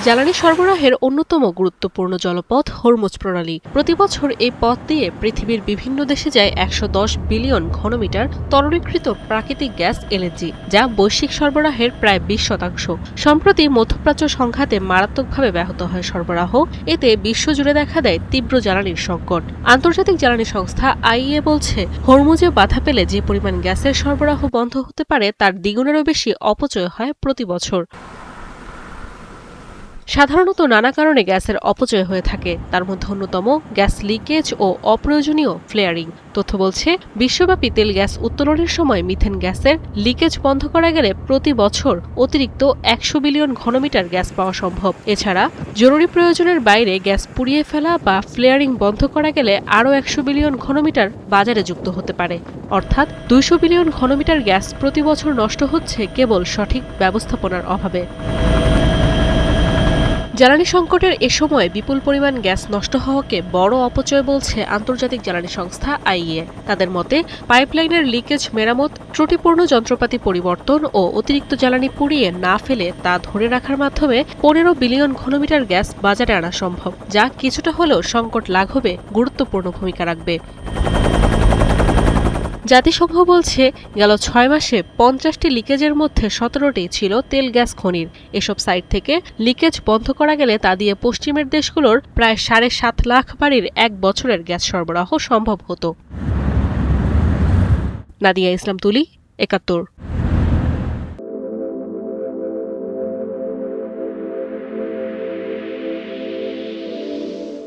জ্বালানি সরবরাহের অন্যতম গুরুত্বপূর্ণ জলপথ হরমুজ প্রণালী। প্রতিবছর এই পথ দিয়ে পৃথিবীর বিভিন্ন দেশে যায় ১১০ বিলিয়ন ঘনমিটার তরলীকৃত প্রাকৃতিক গ্যাস এলএনজি, যা বৈশ্বিক সরবরাহের প্রায় ২০%। সম্প্রতি মধ্যপ্রাচ্য সংঘাতে মারাত্মকভাবে ব্যাহত হয় সরবরাহ। এতে বিশ্বজুড়ে দেখা দেয় তীব্র জ্বালানির সংকট। আন্তর্জাতিক জ্বালানি সংস্থা আইইএ বলছে, হরমুজে বাধা পেলে যে পরিমাণ গ্যাসের সরবরাহ বন্ধ হতে পারে তার দ্বিগুণেরও বেশি অপচয় হয় প্রতি বছর। সাধারণত নানা কারণে গ্যাসের অপচয় হয়ে থাকে, তার মধ্যে অন্যতম গ্যাস লিকেজ ও অপ্রয়োজনীয় ফ্লেয়ারিং। তথ্য বলছে, বিশ্বব্যাপী তেল গ্যাস উত্তোলনের সময় মিথেন গ্যাসের লিকেজ বন্ধ করা গেলে প্রতি বছর অতিরিক্ত ১০০ বিলিয়ন ঘনমিটার গ্যাস পাওয়া সম্ভব। এছাড়া জরুরি প্রয়োজনের বাইরে গ্যাস পুড়িয়ে ফেলা বা ফ্লেয়ারিং বন্ধ করা গেলে আরও ১০০ বিলিয়ন ঘনমিটার বাজারে যুক্ত হতে পারে। অর্থাৎ ২০০ বিলিয়ন ঘনমিটার গ্যাস প্রতি বছর নষ্ট হচ্ছে কেবল সঠিক ব্যবস্থাপনার অভাবে। জ্বালানি সংকটের এ সময় বিপুল পরিমাণ গ্যাস নষ্ট হওয়াকে বড় অপচয় বলছে আন্তর্জাতিক জ্বালানি সংস্থা আইইএ। তাদের মতে, পাইপলাইনের লিকেজ মেরামত, ত্রুটিপূর্ণ যন্ত্রপাতি পরিবর্তন ও অতিরিক্ত জ্বালানি পুড়িয়ে না ফেলে তা ধরে রাখার মাধ্যমে ১৫ বিলিয়ন ঘনমিটার গ্যাস বাজারে আনা সম্ভব, যা কিছুটা হলেও সংকট লাঘবে গুরুত্বপূর্ণ ভূমিকা রাখবে। জাতিসংঘ বলছে, গেল ৬ মাসে ৫০টি লিকেজের মধ্যে ১৭টি ছিল তেল গ্যাস খনির। এসব সাইট থেকে লিকেজ বন্ধ করা গেলে তা দিয়ে পশ্চিমের দেশগুলোর প্রায় ৭.৫ লাখ বাড়ির ১ বছরের গ্যাস সরবরাহ সম্ভব হতো। নাদিয়া ইসলাম তুলি, ৭১।